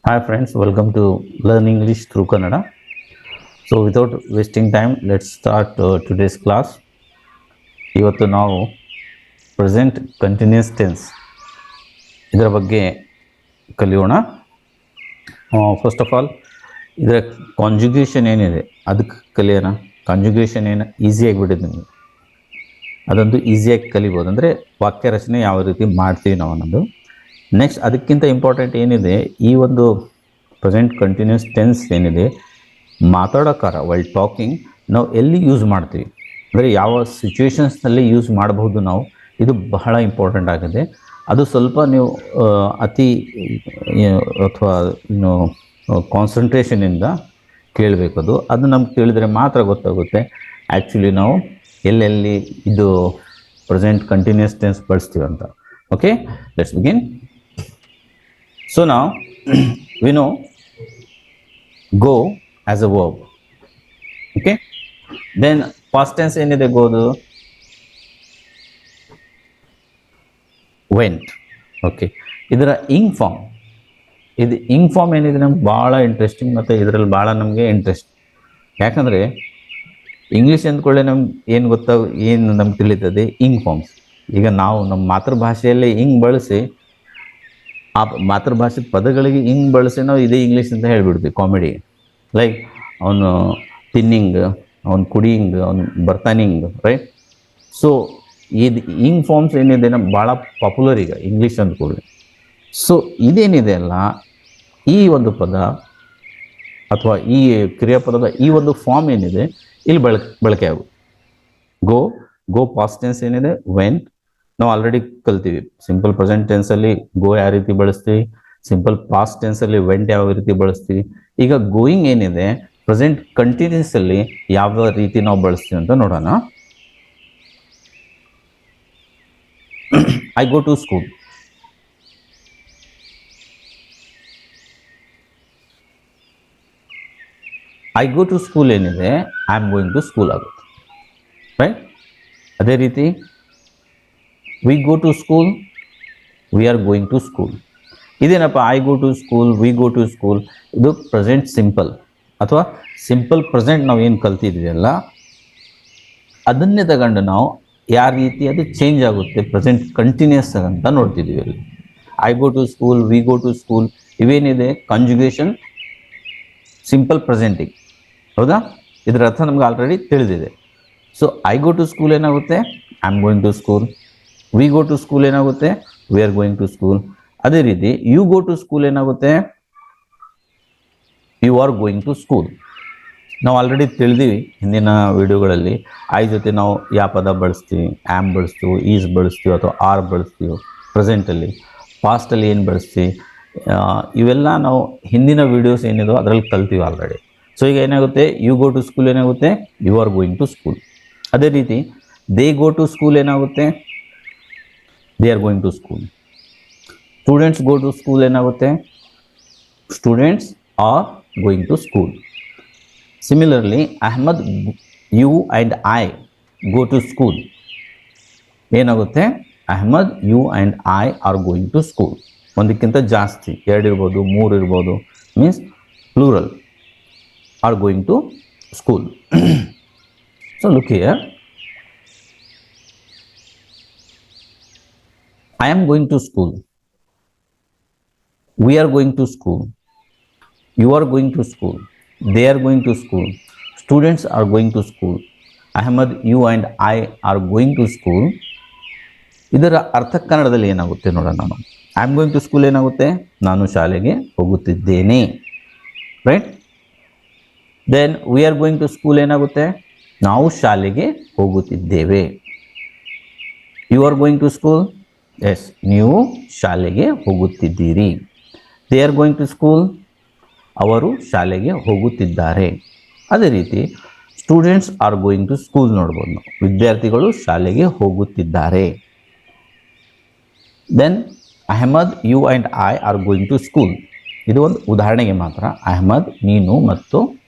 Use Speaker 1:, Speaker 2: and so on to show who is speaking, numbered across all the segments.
Speaker 1: Hi friends, welcome to Learn English through Kannada. So without wasting time, let's start today's class. ಇವತ್ತು ನಾವು present continuous tense ಇದರ ಬಗ್ಗೆ ಕಲಿಯೋಣ. First of all ಇದರ conjugation ಏನಿದೆ ಅದಕ್ಕೆ ಕಲಿಯೋಣ. ಕಾಂಜುಗೇಷನ್ ಏನು ಈಸಿಯಾಗಿಬಿಟ್ಟಿದೆ ನಿಮಗೆ, ಅದಂತೂ ಈಸಿಯಾಗಿ ಕಲಿಬೋದು. ಅಂದರೆ ವಾಕ್ಯ ರಚನೆ ಯಾವ ರೀತಿ ಮಾಡ್ತೀವಿ ನಾವು ಅನ್ನೋದು. ನೆಕ್ಸ್ಟ್ ಅದಕ್ಕಿಂತ ಇಂಪಾರ್ಟೆಂಟ್ ಏನಿದೆ, ಈ ಒಂದು ಪ್ರೆಸೆಂಟ್ ಕಂಟಿನ್ಯೂಸ್ ಟೆನ್ಸ್ ಏನಿದೆ ಮಾತಾಡೋಕಾರ ವೈಲ್ ಟಾಕಿಂಗ್ ನಾವು ಎಲ್ಲಿ ಯೂಸ್ ಮಾಡ್ತೀವಿ, ಅಂದರೆ ಯಾವ ಸಿಚುವೇಶನ್ಸ್ನಲ್ಲಿ ಯೂಸ್ ಮಾಡಬಹುದು ನಾವು, ಇದು ಬಹಳ ಇಂಪಾರ್ಟೆಂಟ್ ಆಗಿದೆ. ಅದು ಸ್ವಲ್ಪ ನೀವು ಅತಿ ಅಥವಾ ಇನ್ನು ಕಾನ್ಸಂಟ್ರೇಷನಿಂದ ಕೇಳಬೇಕು. ಅದು ನಮ್ಗೆ ತಿಳಿದ್ರೆ ಮಾತ್ರ ಗೊತ್ತಾಗುತ್ತೆ ಆ್ಯಕ್ಚುಲಿ ನಾವು ಎಲ್ಲೆಲ್ಲಿ ಇದು ಪ್ರೆಸೆಂಟ್ ಕಂಟಿನ್ಯೂಸ್ ಟೆನ್ಸ್ ಬಳಸ್ತೀವಿ ಅಂತ. Okay, let's begin. ಸೊ ನಾವು we know go as a verb. Okay, then past tense ಏನಿದೆ goದು went. ಓಕೆ, ಇದರ ಇಂಗ್ ಫಾರ್ಮ್, ಇದು ಇಂಗ್ ಫಾರ್ಮ್ ಏನಿದೆ ನಮ್ಗೆ ಭಾಳ ಇಂಟ್ರೆಸ್ಟಿಂಗ್ ಮತ್ತು ಇದರಲ್ಲಿ ಭಾಳ ನಮಗೆ ಇಂಟ್ರೆಸ್ಟ್. ಯಾಕಂದರೆ ಇಂಗ್ಲೀಷ್ ಅಂದ್ಕೊಳ್ಳೆ ನಮ್ಗೆ ಏನು ಏನು ನಮ್ಗೆ ತಿಳಿತದೆ ಇಂಗ್ ಫಾರ್ಮ್ಸ್. ಈಗ ನಾವು ನಮ್ಮ ಮಾತೃಭಾಷೆಯಲ್ಲೇ ಇಂಗ್ ಬಳಸಿ ಆ ಮಾತೃಭಾಷೆ ಪದಗಳಿಗೆ ಹಿಂಗೆ ಬಳಸಿ ನಾವು ಇದೇ ಇಂಗ್ಲೀಷ್ ಅಂತ ಹೇಳ್ಬಿಡ್ತೀವಿ. ಕಾಮಿಡಿ ಲೈಕ್ ಅವನು ತಿನ್ನಿಂಗ್, ಅವನು ಕುಡಿಯಿಂಗ್, ಅವನು ಬರ್ತಾನಿಂಗ್, ರೈಟ್? ಸೊ ಇದು ಹಿಂಗ್ ಫಾರ್ಮ್ಸ್ ಏನಿದೆ ನಮ್ಮ ಭಾಳ ಪಾಪ್ಯುಲರ್ ಈಗ ಇಂಗ್ಲೀಷ್ ಅಂದ್ಕೊಳ್ಳಿ. ಸೊ ಇದೇನಿದೆ ಅಲ್ಲ, ಈ ಒಂದು ಪದ ಅಥವಾ ಈ ಕ್ರಿಯಾಪದದ ಈ ಒಂದು ಫಾರ್ಮ್ ಏನಿದೆ ಇಲ್ಲಿ ಬಳಕೆ ಆಗುತ್ತೆ. ಗೋ ಪಾಸ್ಟ್ ಟೆನ್ಸ್ ಏನಿದೆ ವೆಂಟ್ ನಾವು ಆಲ್ರೆಡಿ ಕಲ್ತೀವಿ. ಸಿಂಪಲ್ ಪ್ರೆಸೆಂಟ್ ಟೆನ್ಸಲ್ಲಿ ಗೋ ಯಾವ ರೀತಿ ಬಳಸ್ತೀವಿ, ಸಿಂಪಲ್ ಪಾಸ್ಟ್ ಟೆನ್ಸಲ್ಲಿ ವೆಂಟ್ ಯಾವ ರೀತಿ ಬಳಸ್ತೀವಿ. ಈಗ ಗೋಯಿಂಗ್ ಏನಿದೆ ಪ್ರೆಸೆಂಟ್ ಕಂಟಿನ್ಯೂಸ್ ಅಲ್ಲಿ ಯಾವ ರೀತಿ ನಾವು ಬಳಸ್ತೀವಿ ಅಂತ ನೋಡೋಣ. I go to school. I go to school ಏನಿದೆ I am going to school ಆಗುತ್ತೆ, ರೈಟ್? ಅದೇ ರೀತಿ we go to school, we are going to school. ಇದೇನಪ್ಪ I go to school, we go to school, ಇದು present simple ಅಥವಾ simple present ನಾವು ಏನು ಕಲ್ತಿದ್ವಿ ಅಲ್ಲ ಅದನ್ನೇ ತಗೊಂಡು ನಾವು ಯಾವ ರೀತಿ ಅದು ಚೇಂಜ್ ಆಗುತ್ತೆ ಪ್ರೆಸೆಂಟ್ ಕಂಟಿನ್ಯೂಸ್ ಅಂತ ನೋಡ್ತಿದ್ವಿ ಅಲ್ಲಿ. I go to school, we go to school ಇವೇನಿದೆ ಕಾಂಜುಗೇಷನ್ ಸಿಂಪಲ್ ಪ್ರೆಸೆಂಟಿಂಗ್, ಹೌದಾ? ಇದರ ಅರ್ಥ ನಮ್ಗೆ ಆಲ್ರೆಡಿ ತಿಳಿದಿದೆ. So I go to school ಏನಾಗುತ್ತೆ I am going to school. We go to school ಏನಾಗುತ್ತೆ we are going to school. ಅದೇ ರೀತಿ ಯು ಗೋ ಟು ಸ್ಕೂಲ್ ಏನಾಗುತ್ತೆ you are going to school. ನಾವು ಆಲ್ರೆಡಿ ತಿಳಿದೀವಿ ಹಿಂದಿನ ವಿಡಿಯೋಗಳಲ್ಲಿ ಐ ಜೊತೆ ನಾವು ಯಾವ ಪದ ಬಳಸ್ತೀವಿ, ಆ್ಯಮ್ ಬಳಸ್ತೀವಿ, ಈಸ್ ಬಳಸ್ತೀವಿ ಅಥವಾ ಆರ್ ಬಳಸ್ತೀವಿ. ಪ್ರೆಸೆಂಟಲ್ಲಿ ಪಾಸ್ಟಲ್ಲಿ ಏನು ಬಳಸ್ತೀವಿ ಇವೆಲ್ಲ ನಾವು ಹಿಂದಿನ ವಿಡಿಯೋಸ್ ಏನಿದೋ ಅದರಲ್ಲಿ ಕಲ್ತೀವಿ ಆಲ್ರೆಡಿ. ಸೊ ಈಗ ಏನಾಗುತ್ತೆ ಯು ಗೋ ಟು ಸ್ಕೂಲ್ ಏನಾಗುತ್ತೆ you are going to school. ಅದೇ ರೀತಿ ದೇ ಗೋ ಟು ಸ್ಕೂಲ್ ಏನಾಗುತ್ತೆ they are going to school. Students go to school ಏನಾಗುತ್ತೆ students are going to school. Similarly Ahmad, you and I go to school ಏನಾಗುತ್ತೆ Ahmad, you and I are going to school. ಒಂದಕ್ಕಿಂತ ಜಾಸ್ತಿ, ಎರಡು ಇರ್ಬೋದು, ಮೂರು ಇರ್ಬೋದು, means plural, are going to school. So look here, I am going to school, we are going to school, you are going to school, they are going to school, students are going to school, Ahmad, you and I are going to school. ಇದರ ಅರ್ಥ ಕನ್ನಡದಲ್ಲಿ ಏನಾಗುತ್ತೆ ನೋಡೋಣ. ನಾನು I am going to school ಏನಾಗುತ್ತೆ ನಾನು ಶಾಲೆಗೆ ಹೋಗುತ್ತಿದ್ದೇನೆ, right? Then we are going to school ಏನಾಗುತ್ತೆ ನಾವು ಶಾಲೆಗೆ ಹೋಗುತ್ತಿದ್ದೇವೆ. You are going to school, yes ನೀವು ಶಾಲೆಗೆ ಹೋಗುತ್ತಿದ್ದೀರಿ. They are going to school ಅವರು ಶಾಲೆಗೆ ಹೋಗುತ್ತಿದ್ದಾರೆ. ಅದೇ ರೀತಿ students are going to school ನೋಡ್ಬೋದು ನಾವು, ವಿದ್ಯಾರ್ಥಿಗಳು ಶಾಲೆಗೆ ಹೋಗುತ್ತಿದ್ದಾರೆ. Then Ahmad, you and I are going to school. ಇದು ಒಂದು ಉದಾಹರಣೆಗೆ ಮಾತ್ರ. ಅಹಮದ್, ನೀನು ಮತ್ತು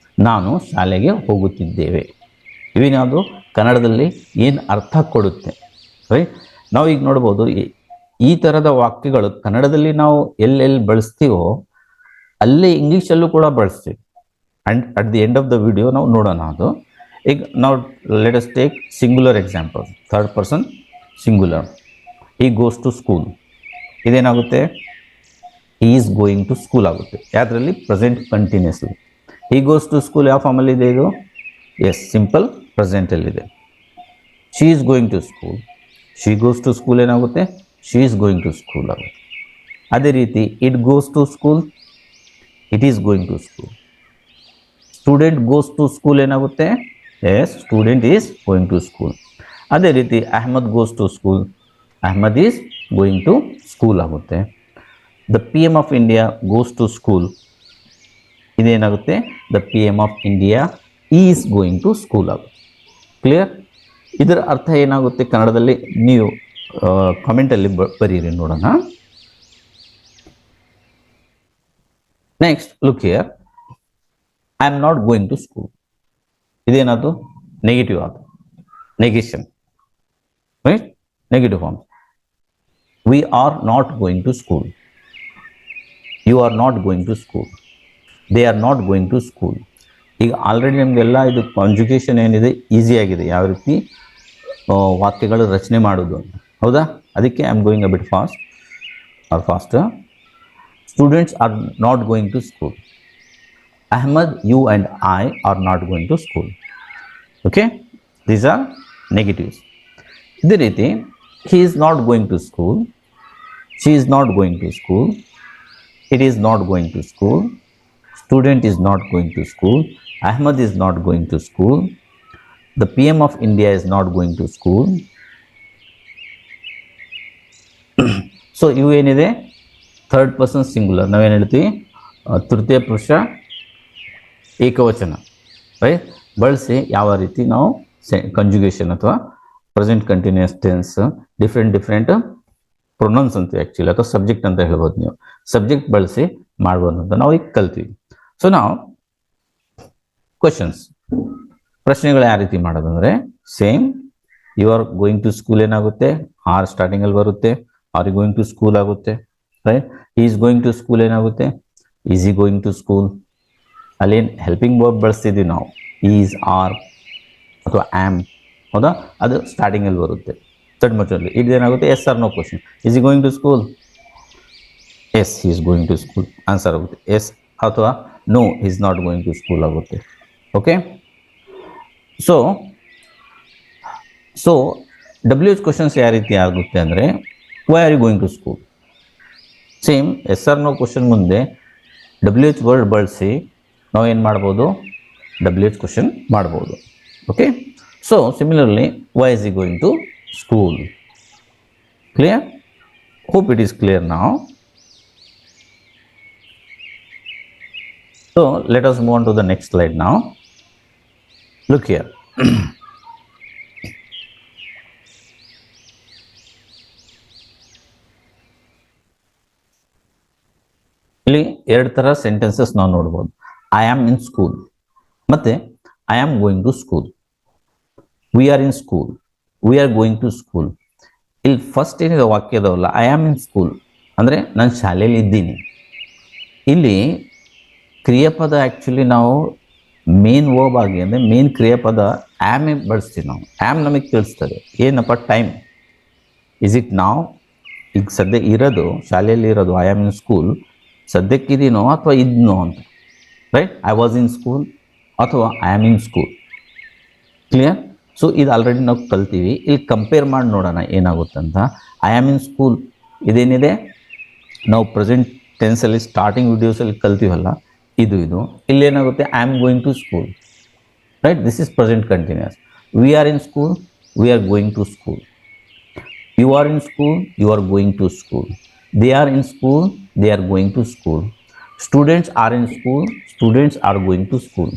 Speaker 1: ನಾನು ಶಾಲೆಗೆ ಹೋಗುತ್ತಿದ್ದೇವೆ. ಇವೇನಾವುದು ಕನ್ನಡದಲ್ಲಿ ಏನು ಅರ್ಥ ಕೊಡುತ್ತೆ, ರೈಟ್? ನಾವು ಈಗ ನೋಡ್ಬೋದು ಈ ಥರದ ವಾಕ್ಯಗಳು ಕನ್ನಡದಲ್ಲಿ ನಾವು ಎಲ್ಲೆಲ್ಲಿ ಬಳಸ್ತೀವೋ ಅಲ್ಲೇ ಇಂಗ್ಲೀಷಲ್ಲೂ ಕೂಡ ಬಳಸ್ತೀವಿ. And at the end of the video ನಾವು ನೋಡೋಣ ಅದು. ಈಗ ನಾವು let us take singular example, third person singular. He goes to school, ಇದೇನಾಗುತ್ತೆ, he is going to school ಆಗುತ್ತೆ. ಯಾವ್ದ್ರಲ್ಲಿ? Present continuously. he goes to school ಯಾವ ಫಾರ್ಮಲ್ಲಿ ಇದೆ ಇದು? ಎಸ್, ಸಿಂಪಲ್ ಪ್ರೆಸೆಂಟಲ್ಲಿದೆ. she is going to school, she goes to school ಏನಾಗುತ್ತೆ? she is going to school ಆಗುತ್ತೆ. ಅದೇ ರೀತಿ it goes to school, it is going to school. Student goes to school ಏನಾಗುತ್ತೆ? Yes, student is going to school. ಅದೇ ರೀತಿ Ahmad goes to school, Ahmad is going to school ಆಗುತ್ತೆ. The P M of India goes to school, ಇದೇನಾಗುತ್ತೆ? The P M of India is going to school ಆಗುತ್ತೆ. Clear? ಇದರ ಅರ್ಥ ಏನಾಗುತ್ತೆ ಕನ್ನಡದಲ್ಲಿ? ನೀವು ಕಾಮೆಂಟಲ್ಲಿ ಬರೀರಿ, ನೋಡೋಣ. Next look here, I am not going to school, ಇದೇನದು? ನೆಗೆಟಿವ್ ಅದು, negation, right? Negative form. We are not going to school, you are not going to school, they are not going to school. ಈಗ already ನಮಗೆಲ್ಲ ಇದು conjugation ಏನಿದೆ easy ಆಗಿದೆ, ಯಾವ ರೀತಿ ವಾಕ್ಯಗಳು ರಚನೆ ಮಾಡೋದು ಅಂತ, ಹೌದಾ? ಅದಕ್ಕೆ I am going a bit fast or faster. Students are not going to school, Ahmad, you and I are not going to school. Okay, these are negatives. ಇದೇ ರೀತಿ he is not going to school, she is not going to school, it is not going to school, student is not going to school, Ahmad is not going to school, the PM of India is not going to school. So ಇವು ಏನಿದೆ third person singular, ನಾವೇನು ಹೇಳ್ತೀವಿ? ತೃತೀಯ ಪುರುಷ ಏಕವಚನ, right? ಬಳಸಿ ಯಾವ ರೀತಿ ನಾವು ಕಂಜುಗೇಷನ್ ಅಥವಾ present continuous tense, different pronouns ಅಂತೀವಿ ಆ್ಯಕ್ಚುಲಿ, ಅಥವಾ ಸಬ್ಜೆಕ್ಟ್ ಅಂತ ಹೇಳ್ಬೋದು. ನೀವು ಸಬ್ಜೆಕ್ಟ್ ಬಳಸಿ ಮಾಡ್ಬೋದು ಅಂತ ನಾವು ಈಗ ಕಲ್ತೀವಿ. ಸೊ ನಾವು ಕ್ವಶನ್ಸ್, ಪ್ರಶ್ನೆಗಳು ಯಾವ ರೀತಿ ಮಾಡೋದಂದರೆ same. You are going to school ಏನಾಗುತ್ತೆ? ಆರ್ ಸ್ಟಾರ್ಟಿಂಗಲ್ಲಿ ಬರುತ್ತೆ, are you going to school ಆಗುತ್ತೆ, right? Is going to school ಏನಾಗುತ್ತೆ? Is he going to school. ಅಲ್ಲೇನು ಹೆಲ್ಪಿಂಗ್ ವರ್ಬ್ ಬಳಸ್ತಿದ್ವಿ ನಾವು, ಈಸ್, ಆರ್ ಅಥವಾ ಆ್ಯಮ್, ಹೌದಾ? ಅದು ಸ್ಟಾರ್ಟಿಂಗಲ್ಲಿ ಬರುತ್ತೆ, ಥರ್ಡ್ ಮಚಲ್ಲಿ. ಇದೇನಾಗುತ್ತೆ? Yes or no question. Is he going to school? Yes, he is going to school answer ಆಗುತ್ತೆ. ಎಸ್ ಅಥವಾ no, is not going to school ಆಗುತ್ತೆ. Okay, so W H questions ಯಾವ ರೀತಿ ಆಗುತ್ತೆ ಅಂದರೆ, why are you going to school? Same yes or no question ಮುಂದೆ W H word ಬಳಸಿ ನಾವು ಏನು ಮಾಡ್ಬೋದು? ಡಬ್ಲ್ಯೂ ಎಚ್ ಕ್ವಶನ್ ಮಾಡ್ಬೋದು. Okay, so similarly why is he going to school? Clear? Hope it is clear ನಾವು. So let us move on to the next slide ನಾವು. Look here, ಇಲ್ಲಿ ಎರಡು ಥರ ಸೆಂಟೆನ್ಸಸ್ ನಾವು ನೋಡ್ಬೋದು. ಐ ಆಮ್ ಇನ್ ಸ್ಕೂಲ್ ಮತ್ತು I am going to school. We are in school, we are going to school. ಇಲ್ಲಿ first ಏನಿದೆ ವಾಕ್ಯದವಲ್ಲ, ಐ ಆಮ್ ಇನ್ ಸ್ಕೂಲ್ ಅಂದರೆ ನಾನು ಶಾಲೆಯಲ್ಲಿ ಇದ್ದೀನಿ. ಇಲ್ಲಿ ಕ್ರಿಯಾಪದ ಆ್ಯಕ್ಚುಲಿ ನಾವು ಮೇನ್ ವರ್ಬ್ ಆಗಿ ಅಂದರೆ ಮೇನ್ ಕ್ರಿಯಾಪದ ಆ್ಯಮೇ ಬಳಸ್ತೀವಿ ನಾವು. ಆ್ಯಮ್ ನಮಗೆ ತಿಳಿಸ್ತದೆ ಏನಪ್ಪ? ಟೈಮ್. ಇಸ್ ಇಟ್ ನಾವ್? ಈಗ ಸದ್ಯ ಇರೋದು ಶಾಲೆಯಲ್ಲಿ ಇರೋದು ಐ ಆಮ್ ಇನ್ ಸ್ಕೂಲ್, ಸದ್ಯಕ್ಕಿದೀನೋ ಅಥವಾ ಇದ್ನೋ ಅಂತ, right? I was in school ಅಥವಾ I am in school. Clear? So ಇದು ಆಲ್ರೆಡಿ ನಾವು ಕಲ್ತೀವಿ. ಇಲ್ಲಿ ಕಂಪೇರ್ ಮಾಡಿ ನೋಡೋಣ ಏನಾಗುತ್ತಂತ. ಐ ಆಮ್ ಇನ್ ಸ್ಕೂಲ್ ಇದೇನಿದೆ ನಾವು ಪ್ರೆಸೆಂಟ್ ಟೆನ್ಸಲ್ಲಿ ಸ್ಟಾರ್ಟಿಂಗ್ ವಿಡಿಯೋಸಲ್ಲಿ ಕಲ್ತೀವಲ್ಲ, ಇದು ಇಲ್ಲೇನಾಗುತ್ತೆ? I am going to school, right? This is present continuous. We are in school, we are going to school. You are in school, you are going to school. They are in school, they are going to school. Students are in school, students are going to school.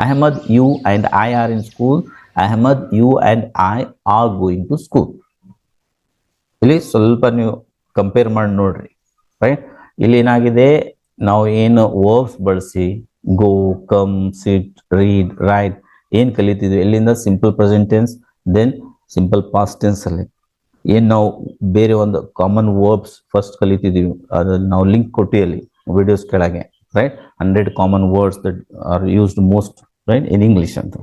Speaker 1: Ahmad, you and I are in school. Ahmad, you and I are going to school. ಇಲ್ಲಿ ಸ್ವಲ್ಪ ನೀವು compare ಮಾಡಿ ನೋಡ್ರಿ, right? ಇಲ್ಲಿ ಏನಾಗಿದೆ, ನಾವು ಏನು verbs ಬಳಸಿ go, come, sit, read, write ಏನು ಕಲಿತಿದ್ವಿ, ಎಲ್ಲಿಂದ simple present tense, then simple past ಟೆನ್ಸಲ್ಲಿ ಏನು ನಾವು ಬೇರೆ ಒಂದು ಕಾಮನ್ ವರ್ಬ್ಸ್ ಫಸ್ಟ್ ಕಲಿತಿದ್ದೀವಿ, ಅದ್ರಲ್ಲಿ ನಾವು ಲಿಂಕ್ ಕೊಟ್ಟಿಯಲ್ಲಿ ವಿಡಿಯೋಸ್ ಕೆಳಗೆ, right? 100 common words that are used most, right, in English ಅಂತ.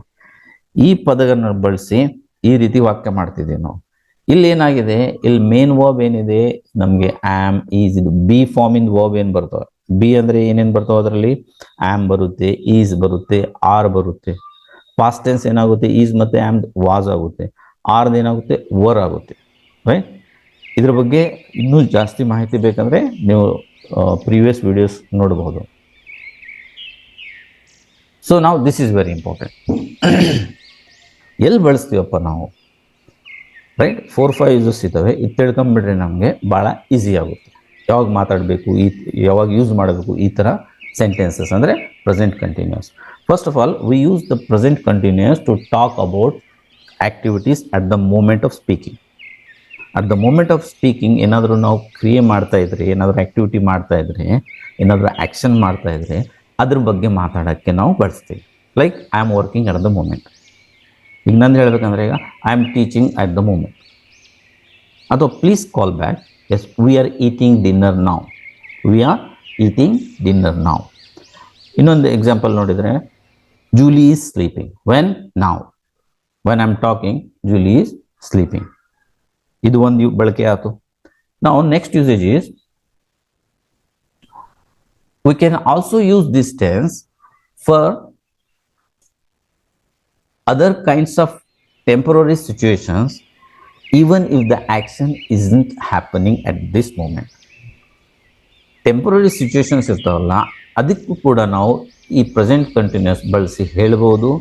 Speaker 1: ಈ ಪದಗಳನ್ನ ಬಳಸಿ ಈ ರೀತಿ ವಾಕ್ಯ ಮಾಡ್ತಿದ್ದೀವಿ ನಾವು. ಇಲ್ಲಿ ಏನಾಗಿದೆ, ಇಲ್ಲಿ ಮೇನ್ ವರ್ಬ್ ಏನಿದೆ ನಮಗೆ ಆಮ್, ಈಸ್, ಇದು ಬಿ ಫಾರ್ಮ್ ಇನ್ ವರ್ಬ್ ಏನ್ ಬರ್ತವೆ. ಬಿ ಅಂದ್ರೆ ಏನೇನ್ ಬರ್ತಾವ ಅದರಲ್ಲಿ, ಆಮ್ ಬರುತ್ತೆ, ಈಸ್ ಬರುತ್ತೆ, ಆರ್ ಬರುತ್ತೆ. ಪಾಸ್ಟ್ ಟೆನ್ಸ್ ಏನಾಗುತ್ತೆ, ಈಸ್ ಮತ್ತೆ ಆಮ್ ವಾಸ್ ಆಗುತ್ತೆ, ಆರ್ದ್ ಏನಾಗುತ್ತೆ ವರ್ ಆಗುತ್ತೆ, ರೈಟ್. ಇದ್ರ ಬಗ್ಗೆ ಇನ್ನೂ ಜಾಸ್ತಿ ಮಾಹಿತಿ ಬೇಕಂದ್ರೆ ನೀವು ಪ್ರೀವಿಯಸ್ ವಿಡಿಯೋಸ್ ನೋಡಬಹುದು. ಸೊ ನಾವು ದಿಸ್ ಈಸ್ ವೆರಿ ಇಂಪಾರ್ಟೆಂಟ್. ಎಲ್ಲಿ ಬಳಸ್ತೀವಪ್ಪ ನಾವು, ರೈಟ್? 4-5 ಯೂಸಸ್ ಇದ್ದಾವೆ. ಇದು ತಿಳ್ಕೊಂಬಿಟ್ರೆ ನಮಗೆ ಭಾಳ ಈಸಿ ಆಗುತ್ತೆ. ಯಾವಾಗ ಮಾತಾಡಬೇಕು, ಯಾವಾಗ ಯೂಸ್ ಮಾಡಬೇಕು ಈ ಥರ ಸೆಂಟೆನ್ಸಸ್ ಅಂದರೆ present continuous. First of all we use the present continuous to talk about activities at the moment of speaking. At the moment of speaking ಏನಾದರೂ ನಾವು ಕ್ರಿಯೆ ಮಾಡ್ತಾ ಇದ್ರೆ, ಏನಾದರೂ ಆ್ಯಕ್ಟಿವಿಟಿ ಮಾಡ್ತಾ ಇದ್ರೆ, ಏನಾದರೂ ಆ್ಯಕ್ಷನ್ ಮಾಡ್ತಾ ಇದ್ರೆ ಅದ್ರ ಬಗ್ಗೆ ಮಾತಾಡೋಕ್ಕೆ ನಾವು ಬಳಸ್ತೀವಿ. Like I am working at the moment. ಈಗ ನಂದು ಹೇಳ್ಬೇಕಂದ್ರೆ ಈಗ I am teaching at the moment. ಅಥವಾ please call back, as we are eating dinner now, we are eating dinner now. ಇನ್ನೊಂದು ಎಕ್ಸಾಂಪಲ್ ನೋಡಿದರೆ Julie is sleeping, when now, when I am talking Julie is sleeping. ಇದು ಒಂದು ಬಳಕೆ ಆಯಿತು. ನಾವು next usage is we can also use this tense for other kinds of temporary situations even if the action isn't happening at this moment. Temporary situations ಇರ್ತಾವಲ್ಲ, ಅದಕ್ಕೂ ಕೂಡ ನಾವು ಈ ಪ್ರೆಸೆಂಟ್ ಕಂಟಿನ್ಯೂಸ್ ಬಳಸಿ ಹೇಳ್ಬೋದು.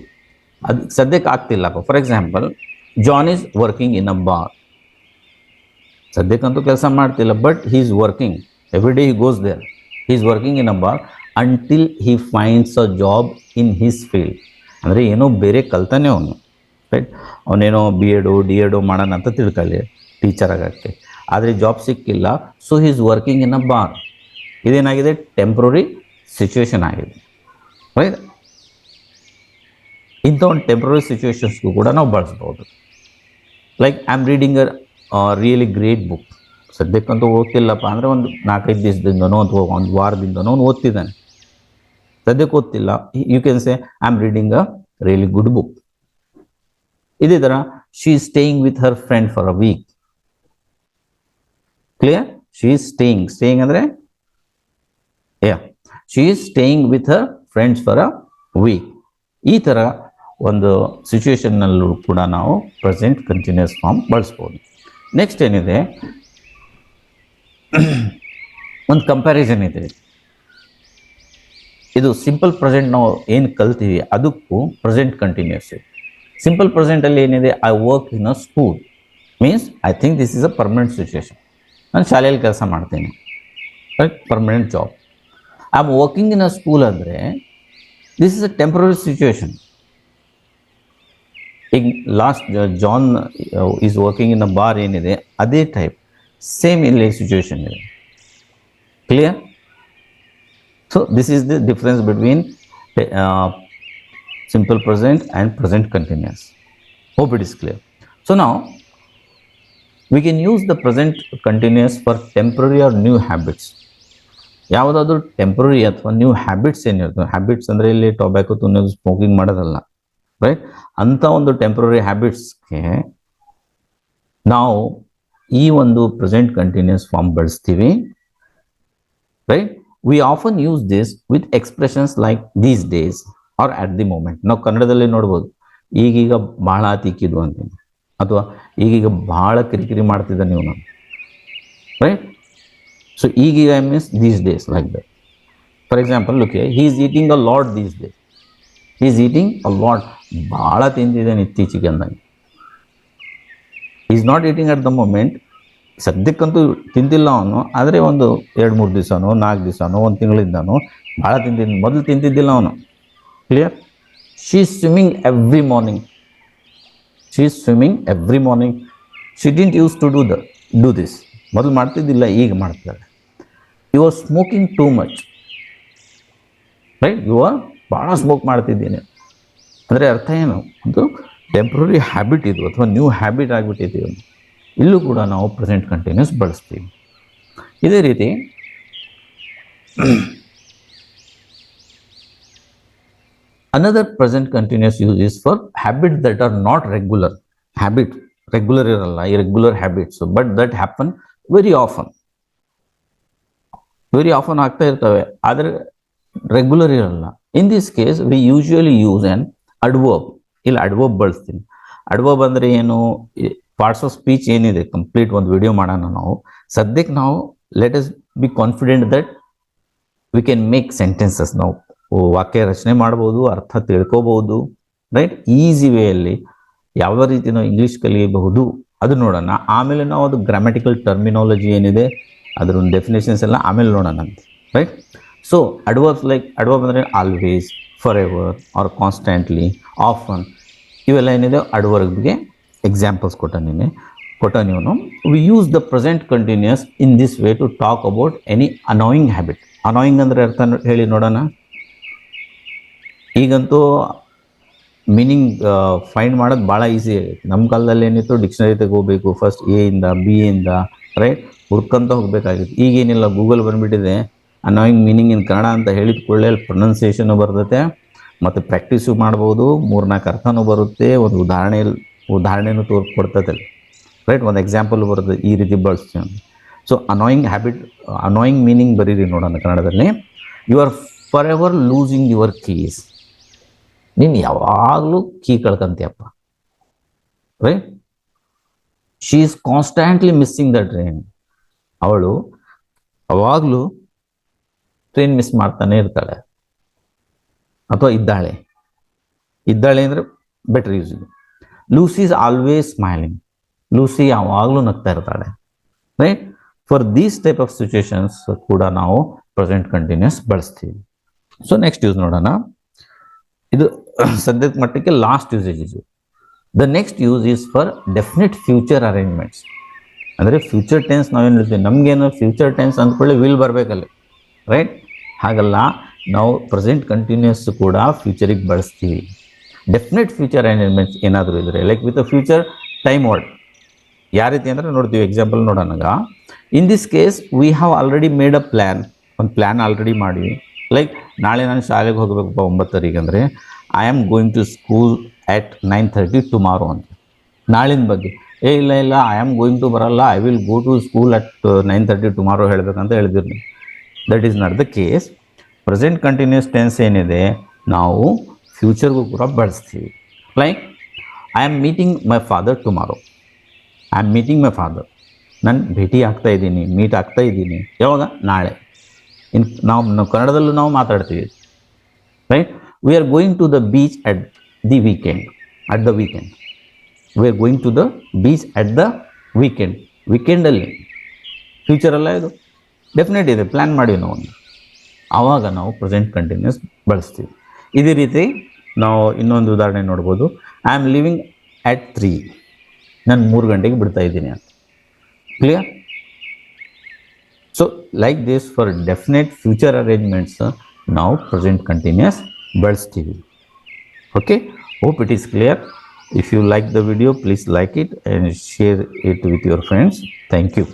Speaker 1: ಅದು ಸದ್ಯಕ್ಕೆ ಆಗ್ತಿಲ್ಲ. For example, John is working in a bar. ಸದ್ಯಕ್ಕಂತೂ ಕೆಲಸ ಮಾಡ್ತಿಲ್ಲ, but he is working every day, he goes there. he is working in a bar until he finds a job in his field. ಅಂದರೆ ಏನೋ ಬೇರೆ ಕಲ್ತಾನೆ ಅವನು, right? ಅವನೇನೋ BEd DEd ಮಾಡೋಣ ಅಂತ ತಿಳ್ಕೊಳ್ಳಿ ಟೀಚರ್ ಆಗೋಕ್ಕೆ, ಆದರೆ ಜಾಬ್ ಸಿಕ್ಕಿಲ್ಲ. So he is working in a bar. ಇದೇನಾಗಿದೆ, ಟೆಂಪ್ರರಿ ಸಿಚುವೇಶನ್ ಆಗಿದೆ, ರೈಟ್? ಇಂಥ ಒಂದು ಟೆಂಪ್ರರಿ ಸಿಚುವೇಶನ್ಸ್ಗೂ ಕೂಡ ನಾವು ಬಳಸ್ಬೋದು. Like I am reading a really great book. ಸದ್ಯಕ್ಕಂತೂ ಓದ್ತಿಲ್ಲಪ್ಪ ಅಂದರೆ ಒಂದು 4-5 ದಿವಸದಿಂದನೋ ಅಥವಾ ಒಂದು ವಾರದಿಂದನೋ ಅವ್ನು ಓದ್ತಿದ್ದಾನೆ. ಸದ್ಯಕ್ಕೆ ಓದ್ತಿಲ್ಲ, you can say I am reading a really good book. ಇದೇ ಥರ she is staying with her friend for a week. Clear? She is staying ಅಂದರೆ she is staying with her friends for a week. ಈ ಥರ ಒಂದು ಸಿಚುವೇಶನ್ನಲ್ಲೂ ಕೂಡ ನಾವು present continuous form ಬಳಸ್ಬೋದು. ನೆಕ್ಸ್ಟ್ ಏನಿದೆ, ಒಂದು ಕಂಪ್ಯಾರಿಸನ್ ಇದೆ. ಇದು ಸಿಂಪಲ್ ಪ್ರೆಸೆಂಟ್ ನಾವು ಏನು ಕಲ್ತೀವಿ ಅದಕ್ಕೂ ಪ್ರೆಸೆಂಟ್ ಕಂಟಿನ್ಯೂಸ್. ಸಿಂಪಲ್ ಪ್ರೆಸೆಂಟಲ್ಲಿ ಏನಿದೆ, I work in a school means I think this is a permanent situation. ನಾನು ಶಾಲೆಯಲ್ಲಿ ಕೆಲಸ ಮಾಡ್ತೀನಿ, right? Permanent job. I am working in a school ಅಂದರೆ this is a temporary situation. ಈಗ last John is working in a bar ಏನಿದೆ ಅದೇ type same ಇಲ್ಲಿ situation ಇದೆ. Clear? So this is the difference between simple present and present continuous. Hope it is clear. So now we can use the present continuous for temporary or new habits. ಯಾವುದಾದ್ರೂ temporary ಅಥವಾ new habits ಏನಿರ್ತವೆ, habits ಅಂದರೆ ಇಲ್ಲಿ tobacco ತಿನ್ನೋದು, smoking ಮಾಡೋದಲ್ಲ, right? ಅಂಥ ಒಂದು temporary ಹ್ಯಾಬಿಟ್ಸ್ಗೆ ನಾವು ಈ ಒಂದು ಪ್ರೆಸೆಂಟ್ ಕಂಟಿನ್ಯೂಸ್ ಫಾರ್ಮ್ ಬಳಸ್ತೀವಿ, right? We often use this with expressions like these days or at the moment. ನಾವು ಕನ್ನಡದಲ್ಲಿ ನೋಡ್ಬೋದು, ಈಗೀಗ ಭಾಳ ತಿಕ್ಕಿದ್ವು ಅಂತೀನಿ, ಅಥವಾ ಈಗೀಗ ಭಾಳ ಕಿರಿಕಿರಿ ಮಾಡ್ತಿದ್ದ ನೀವು ನಾನು, ರೈಟ್? ಸೊ ಈಗೀಗ I means these days like that. For example, look, he is eating a lot these days. He is eating a lot, ಭಾಳ ತಿಂತಿದ್ದಾನೆ ಇತ್ತೀಚೆಗೆ ಅಂದಂಗೆ. Is not eating at the moment. ಸದ್ಯಕ್ಕಂತೂ ತಿಂತಿಲ್ಲ ಅವನು, ಆದರೆ ಒಂದು 2-3 ದಿವಸನೋ 4 ದಿವಸನೋ 1 ತಿಂಗಳಿಂದನೋ ಭಾಳ ತಿಂತಿದ್ದ, ಮೊದಲು ತಿಂತಿದ್ದಿಲ್ಲ ಅವನು. Clear? She is swimming every morning. She is swimming every morning. She didn't use to do this. ಮೊದಲು ಮಾಡ್ತಿದ್ದಿಲ್ಲ, ಈಗ ಮಾಡ್ತಿದ್ದಾರೆ. You are smoking too much, right? You are ಭಾಳ ಸ್ಮೋಕ್ ಮಾಡ್ತಿದ್ದೀನಿ ಅಂದರೆ ಅರ್ಥ ಏನು, ಒಂದು ಟೆಂಪ್ರರಿ ಹ್ಯಾಬಿಟ್ ಇದು ಅಥವಾ ನ್ಯೂ ಹ್ಯಾಬಿಟ್ ಆಗಿಬಿಟ್ಟಿದ್ದೀವಿ. ಇಲ್ಲೂ ಕೂಡ ನಾವು ಪ್ರೆಸೆಂಟ್ ಕಂಟಿನ್ಯೂಸ್ ಬಳಸ್ತೀವಿ. ಇದೇ ರೀತಿ Another present continuous use is for habits that are not regular. Habit regular ಇರಲ್ಲ, irregular habits, but that happen very often. Very often ಆಗ್ತಾ ಇರ್ತವೆ, ಆದರೆ ರೆಗ್ಯುಲರ್ ಇರಲ್ಲ. ಇನ್ this case V usually use on adverb. ಇಲ್ಲಿ adverb ಬಳಸ್ತೀನಿ. Adverb ಅಂದ್ರೆ ಏನು, parts of speech ಏನಿದೆ ಕಂಪ್ಲೀಟ್ ಒಂದು ವಿಡಿಯೋ ಮಾಡೋಣ ನಾವು. ಸದ್ಯಕ್ಕೆ ನಾವು let us be confident that we can make sentences. ನಾವು ವಾಕ್ಯ ರಚನೆ ಮಾಡ್ಬೋದು, ಅರ್ಥ ತಿಳ್ಕೋಬಹುದು, ರೈಟ್. ಈಸಿ ವೇಯಲ್ಲಿ ಯಾವ ರೀತಿ ನಾವು ಇಂಗ್ಲೀಷ್ ಕಲಿಯಬಹುದು ಅದು ನೋಡೋಣ. ಆಮೇಲೆ ನಾವು ಅದು ಗ್ರಾಮ್ಯಾಟಿಕಲ್ ಟರ್ಮಿನಾಲಜಿ ಏನಿದೆ ಅದರ ಒಂದು ಡೆಫಿನೇಷನ್ಸ್ ಎಲ್ಲ ಆಮೇಲೆ ನೋಡೋಣ ಅಂತ, right. So adverbs like adverb ಅಂದರೆ always, for ever or constantly, often, ಇವೆಲ್ಲ ಏನಿದೆ ಅಡ್ವರ್ಬ್ಗೆ ಎಕ್ಸಾಂಪಲ್ಸ್ ಕೊಟ್ಟ ನೀವು. We use the present continuous in this way to talk about any annoying habit. Annoying ಅಂದರೆ ಅರ್ಥ ಹೇಳಿ ನೋಡೋಣ. ಈಗಂತೂ ಮೀನಿಂಗ್ ಫೈಂಡ್ ಮಾಡೋದು ಭಾಳ ಈಸಿ ಆಗೈತೆ. ನಮ್ಮ ಕಾಲದಲ್ಲಿ ಏನಿತ್ತು, ಡಿಕ್ಷನರಿ ತಗೋಬೇಕು ಫಸ್ಟ್, ಎ ಇಂದ ಬಿ ಇಂದ, ರೈಟ್, ಹುಡ್ಕೊಂತ ಹೋಗ್ಬೇಕಾಗಿತ್ತು. ಈಗೇನಿಲ್ಲ, ಗೂಗಲ್ ಬಂದುಬಿಟ್ಟಿದೆ. ಅನಾಯಿಂಗ್ ಮೀನಿಂಗ್ ಇನ್ ಕನ್ನಡ ಅಂತ ಹೇಳಿದ ಕೂಡಲೇ ಪ್ರೊನೌನ್ಸಿಯೇಷನು ಬರ್ತೈತೆ, ಮತ್ತು ಪ್ರಾಕ್ಟೀಸು ಮಾಡ್ಬೋದು, 3-4 ಅರ್ಥನೂ ಬರುತ್ತೆ, ಒಂದು ಉದಾಹರಣೆನೂ ತೋರ್ಕೊಡ್ತೈತೆ, ರೈಟ್. ಒಂದು ಎಕ್ಸಾಂಪಲ್ ಬರುತ್ತೆ, ಈ ರೀತಿ ಬಳಸ್ತೀವಿ. ಸೊ ಅನಾಯಿಂಗ್ ಹ್ಯಾಬಿಟ್, ಅನಾಯಿಂಗ್ ಮೀನಿಂಗ್ ಬರೀರಿ ನೋಡೋಣ ಕನ್ನಡದಲ್ಲಿ. You are for ever losing your keys. ನೀನು ಯಾವಾಗಲೂ ಕೀ ಕಳ್ಕೊಂತೀಯಪ್ಪ, right. She is constantly missing the train. ಅವಳು ಯಾವಾಗಲೂ ಟ್ರೈನ್ ಮಿಸ್ ಮಾಡ್ತಾನೆ ಇರ್ತಾಳೆ, ಅಥವಾ ಇದ್ದಾಳೆ ಅಂದರೆ better using. Lucy is always smiling. Lucy ಯಾವಾಗಲೂ ನಗ್ತಾ ಇರ್ತಾಳೆ, right. For these type of situations ಕೂಡ ನಾವು ಪ್ರೆಸೆಂಟ್ ಕಂಟಿನ್ಯೂಸ್ ಬಳಸ್ತೀವಿ. ಸೊ ನೆಕ್ಸ್ಟ್ ಯೂಸ್ ನೋಡೋಣ. ಇದು ಸದ್ಯದ ಮಟ್ಟಕ್ಕೆ ಲಾಸ್ಟ್ ಯೂಸೇಜ್ ಇದು. The next use is for definite future arrangements. ಅಂದರೆ ಫ್ಯೂಚರ್ ಟೆನ್ಸ್ ನಾವೇನು ಹೇಳ್ತೀವಿ, ನಮಗೇನು ಫ್ಯೂಚರ್ ಟೆನ್ಸ್ ಅಂದ್ಕೊಳ್ಳಿ ವಿಲ್ ಬರಬೇಕಲ್ಲ, ರೈಟ್. ಹಾಗಲ್ಲ, ನಾವು ಪ್ರೆಸೆಂಟ್ ಕಂಟಿನ್ಯೂಸ್ ಕೂಡ ಫ್ಯೂಚರಿಗೆ ಬಳಸ್ತೀವಿ. ಡೆಫಿನೆಟ್ ಫ್ಯೂಚರ್ ಅರೇಂಜ್ಮೆಂಟ್ಸ್ ಏನಾದರೂ ಇದ್ದರೆ, like with a future time word. ಯಾವ ರೀತಿ ಅಂದರೆ ನೋಡ್ತೀವಿ, ಎಕ್ಸಾಂಪಲ್ ನೋಡೋಣ. In this case we have already made a plan. ಒಂದು ಪ್ಲ್ಯಾನ್ ಆಲ್ರೆಡಿ ಮಾಡಿ, ಲೈಕ್ ನಾಳೆ ನಾನು ಶಾಲೆಗೆ ಹೋಗಬೇಕಪ್ಪ 9:00 ಅಂದರೆ I am going to school at 9:30 tomorrow ಅಂತ. ನಾಳಿನ ಬಗ್ಗೆ ಇಲ್ಲ ಐ ಆಮ್ ಗೋಯಿಂಗ್ ಟು ಬರಲ್ಲ, I will go to school at 9:30 tomorrow ಹೇಳಬೇಕಂತ ಹೇಳಿದಿರಿ. That is not the case. Present continuous tense ಏನಿದೆ ನಾವು ಫ್ಯೂಚರ್ಗೂ ಕೂಡ ಬಳಸ್ತೀವಿ. Like I am meeting my father tomorrow. I am meeting my father. ನಾನು ಭೇಟಿ ಆಗ್ತಾ ಇದ್ದೀನಿ, ಮೀಟ್ ಆಗ್ತಾ ಇದ್ದೀನಿ. ಯಾವಾಗ? ನಾಳೆ. ನಾವು ಕನ್ನಡದಲ್ಲೂ ನಾವು ಮಾತಾಡ್ತೀವಿ, right. We are going to the beach at the weekend. We are going to the beach at the weekend. ವೀಕೆಂಡಲ್ಲಿ ಫ್ಯೂಚರಲ್ಲ, ಇದು ಡೆಫಿನೆಟ್ ಇದೆ, ಪ್ಲ್ಯಾನ್ ಮಾಡಿ ನಾವು. ಆವಾಗ ನಾವು ಪ್ರೆಸೆಂಟ್ ಕಂಟಿನ್ಯೂಸ್ ಬಳಸ್ತೀವಿ. ಇದೇ ರೀತಿ ನಾವು ಇನ್ನೊಂದು ಉದಾಹರಣೆ ನೋಡ್ಬೋದು. I am living at 3. ನಾನು 3 ಗಂಟೆಗೆ ಬಿಡ್ತಾ ಇದ್ದೀನಿ ಅಂತ. Clear? So like this for definite future arrangements ನಾವು ಪ್ರೆಸೆಂಟ್ ಕಂಟಿನ್ಯೂಸ್ ಬಳಸ್ತೀವಿ. Okay, hope it is clear. If you like the video, please like it and share it with your friends. Thank you.